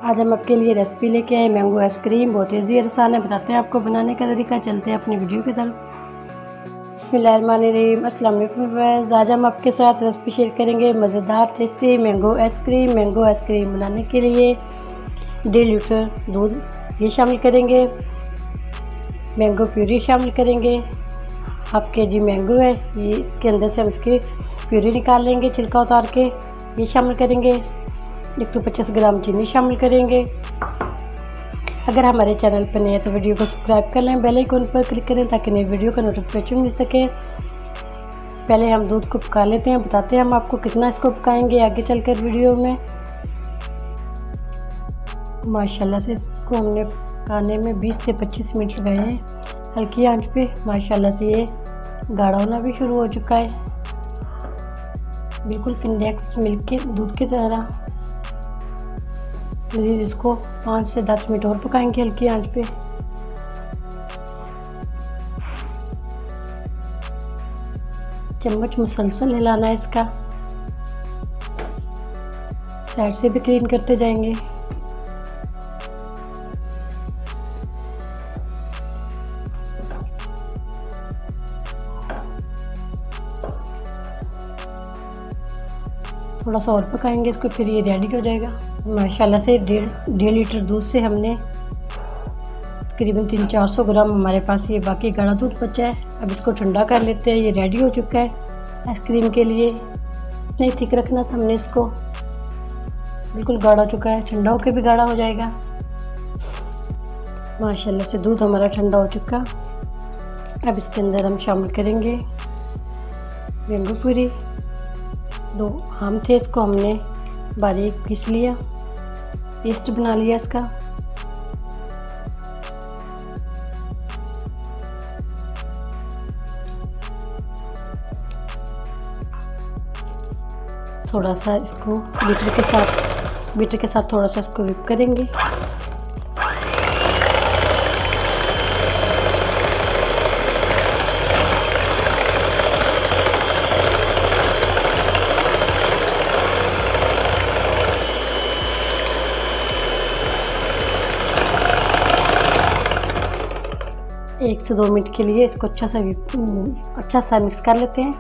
आज हम आपके लिए रेसिपी लेके आए मैंगो आइसक्रीम। बहुत ईजी और आसान है, बताते हैं आपको बनाने का तरीका। चलते हैं अपनी वीडियो की तरफ। बिस्मिल्लाहिर्रहमानिर्रहीम। अस्सलाम वालेकुम व्यूअर्स। आज हम आपके साथ रेसिपी शेयर करेंगे मज़ेदार tasty mango ice cream. Mango ice cream बनाने के लिए 1.5 लीटर दूध ये शामिल करेंगे, मैंगो प्यूरी शामिल करेंगे, हाफ केजी मैंगो है ये, इसके अंदर से हम इसकी प्यूरी निकाल लेंगे, छिलका उतार के ये शामिल करेंगे। 150 ग्राम चीनी शामिल करेंगे। अगर हमारे चैनल पर नए हैं तो वीडियो को सब्सक्राइब कर लें, बेल आइकन पर क्लिक करें ताकि नई वीडियो का नोटिफिकेशन मिल सके। पहले हम दूध को पका लेते हैं, बताते हैं हम आपको कितना इसको पकाएंगे आगे चलकर वीडियो में। माशाल्लाह से इसको हमने पकाने में 20 से 25 मिनट लगाए हैं हल्की आंच पे। माशाल्लाह से ये गाढ़ा होना भी शुरू हो चुका है, बिल्कुल कंडेंस मिल्क के दूध की तरह। मज़ीद इसको 5 से 10 मिनट और पकाएंगे हल्की आंच पे। चम्मच मुसलसल हिलाना है इसका, साइड से भी क्लीन करते जाएंगे। थोड़ा सा और पकाएंगे इसको, फिर ये रेडी हो जाएगा। माशाल्लाह से 1.5 लीटर दूध से हमने तकरीबन 300-400 ग्राम हमारे पास ये बाकी गाढ़ा दूध बचा है। अब इसको ठंडा कर लेते हैं। ये रेडी हो चुका है आइसक्रीम के लिए। नहीं थिक रखना था हमने इसको, बिल्कुल गाढ़ा हो चुका है, ठंडा होकर भी गाढ़ा हो जाएगा। माशाल्लाह से दूध हमारा ठंडा हो चुका। अब इसके अंदर हम शामिल करेंगे मैंगो प्यूरी। 2 आम थे, इसको हमने बारीक पीस लिया, पेस्ट बना लिया इसका। थोड़ा सा इसको बीटर के साथ थोड़ा सा इसको व्हिप करेंगे। एक से 2 मिनट के लिए इसको अच्छा सा मिक्स कर लेते हैं।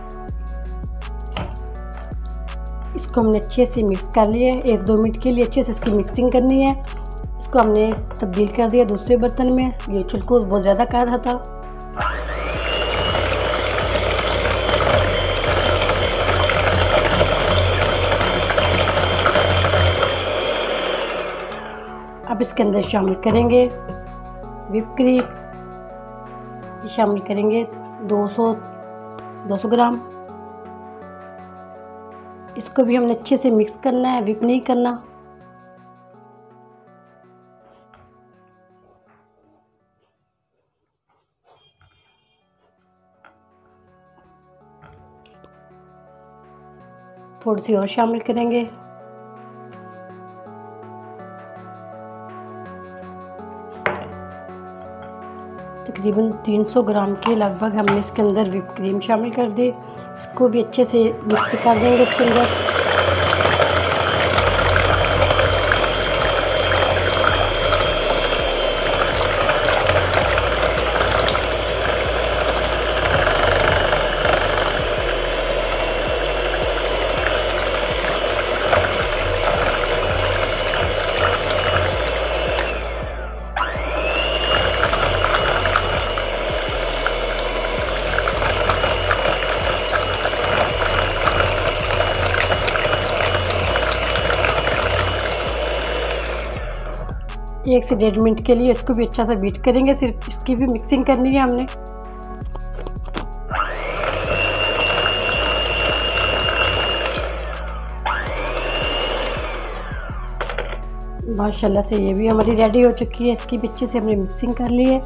इसको हमने अच्छे से मिक्स कर लिया है। 1-2 मिनट के लिए अच्छे से इसकी मिक्सिंग करनी है। इसको हमने तब्दील कर दिया दूसरे बर्तन में। ये छिलको बहुत ज़्यादा कर रहा था। अब इसके अंदर शामिल करेंगे व्हिप क्रीम, शामिल करेंगे 200 ग्राम। इसको भी हमने अच्छे से मिक्स करना है, व्हिप नहीं करना। थोड़ी सी और शामिल करेंगे। तकरीबन 300 ग्राम के लगभग हमने इसके अंदर व्हिप क्रीम शामिल कर दी। इसको भी अच्छे से मिक्स कर देंगे इसके अंदर। एक से 1.5 मिनट के लिए इसको भी अच्छा सा बीट करेंगे। सिर्फ इसकी भी मिक्सिंग करनी है हमने। माशाल्लाह से ये भी हमारी रेडी हो चुकी है। इसकी भी अच्छे से हमने मिक्सिंग कर ली है।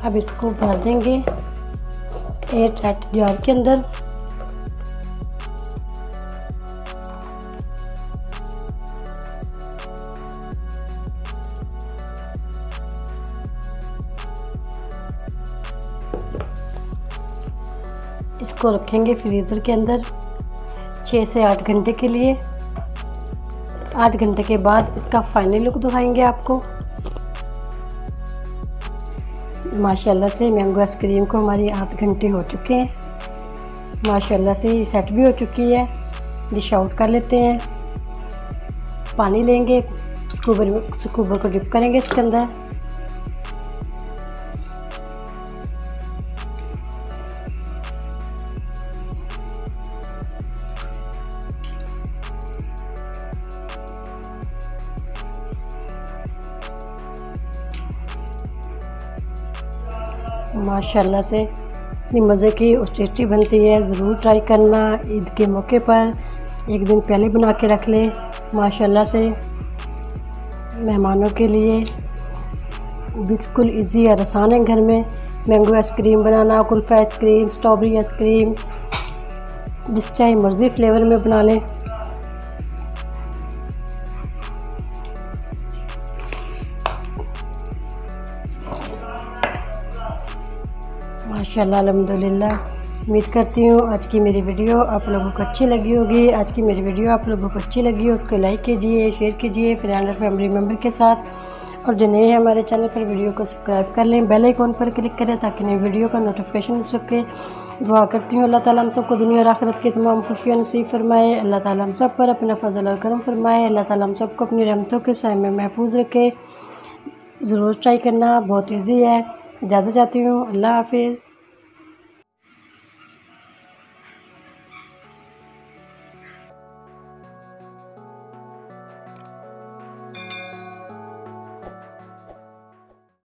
अब इसको भर देंगे एयर टाइट जार के अंदर। इसको रखेंगे फ्रीज़र के अंदर 6 से 8 घंटे के लिए। 8 घंटे के बाद इसका फाइनल लुक दिखाएंगे आपको। माशाल्लाह से मैंगो आइसक्रीम को हमारी 8 घंटे हो चुके हैं। माशाल्लाह से ये सेट भी हो चुकी है। डिश आउट कर लेते हैं। पानी लेंगे, स्कूबर को डिप करेंगे इसके अंदर। माशाल्लाह से इतनी मज़े की और टेस्टी बनती है। ज़रूर ट्राई करना। ईद के मौके पर एक दिन पहले बना के रख ले। माशाल्लाह से मेहमानों के लिए बिल्कुल इजी और आसान है घर में मैंगो आइसक्रीम बनाना। कुल्फ़ा आइसक्रीम, स्ट्रॉबेरी आइसक्रीम, जिस चाहे मर्ज़ी फ्लेवर में बना लें। माशाल्लाह अल्हम्दुलिल्लाह। उम्मीद करती हूँ आज की मेरी वीडियो आप लोगों को अच्छी लगी होगी। आज की मेरी वीडियो आप लोगों को अच्छी लगी हो उसको लाइक कीजिए, शेयर कीजिए फ्रेंड और फैमिली मेम्बर के साथ। और जो नए हैं हमारे चैनल पर वीडियो को सब्सक्राइब कर लें, बेल आइकॉन पर क्लिक करें ताकि नई वीडियो का नोटिफिकेशन मिल सके। दुआ करती हूँ अल्लाह ताला हम सबको दुनिया और आखिरत की तमाम खुशियाँ नसीब फरमाए। अल्लाह ताला हम सब पर अपना फजल और करम फरमाए। अल्लाह ताला हम सबको अपनी रहमतों के साए में महफूज रखे। ज़रूर ट्राई करना, बहुत ईजी है। इजाज़त चाहती हूँ। अल्लाह हाफिज़।